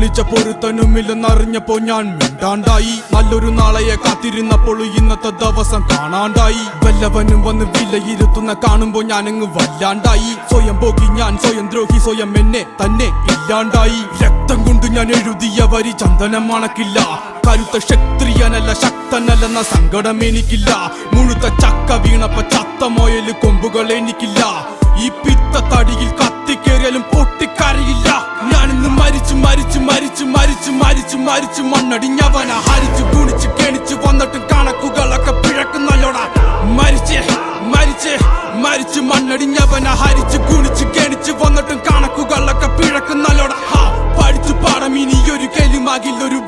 വിളിച്ച പൊരുത്തനുമില്ലെന്നറിഞ്ഞപ്പോ ഞാൻ മിണ്ടാണ്ടായി. നല്ലൊരു നാളെയെ കാത്തിരുന്നപ്പോൾ ഇന്നത്തെ ദിവസം കാണാണ്ടായി. വല്ലവനും വന്ന് വിലയിരുത്തുന്ന കാണുമ്പോ ഞാനങ്ങ് വല്ലാണ്ടായി. സ്വയം പോകി ഞാൻ, സ്വയം ദ്രോഹി, സ്വയം എന്നെ തന്നെ ഇല്ലാണ്ടായി. രക്തം കൊണ്ട് ഞാൻ എഴുതിയ വരി ചന്ദനം മണക്കില്ല. കരുത്ത ക്ഷത്രിയനല്ല, ശക്തനല്ലെന്ന സങ്കടം എനിക്കില്ല. മുഴുത്ത ചക്ക വീണപ്പ ചത്ത മൊയല് കൊമ്പുകൾ എനിക്കില്ല. ഈ പിത്ത തടിയിൽ കത്തിക്കേറിയാലും പൊട്ടിക്കരയില്ല. ഞാനിന്ന് മരിച്ചു മരിച്ചു മരിച്ചു മരിച്ചു മരിച്ചു മരിച്ചു മണ്ണടിഞ്ഞവന. ഹരിച്ചു കുണിച്ച് കെണിച്ചു വന്നിട്ടും കണക്കുകളൊക്കെ പിഴക്കുന്നല്ലോടാ. മരിച്ച് മരിച്ച് മരിച്ചു മണ്ണടിഞ്ഞവന. ഹരിച്ചു കുണിച്ച് കെണിച്ചു വന്നിട്ടും കണക്കുകളൊക്കെ പിഴക്കുന്നല്ലോടാ. പഠിച്ചു പാടം ഇനിയൊരു കെലുമാകില്ലൊരു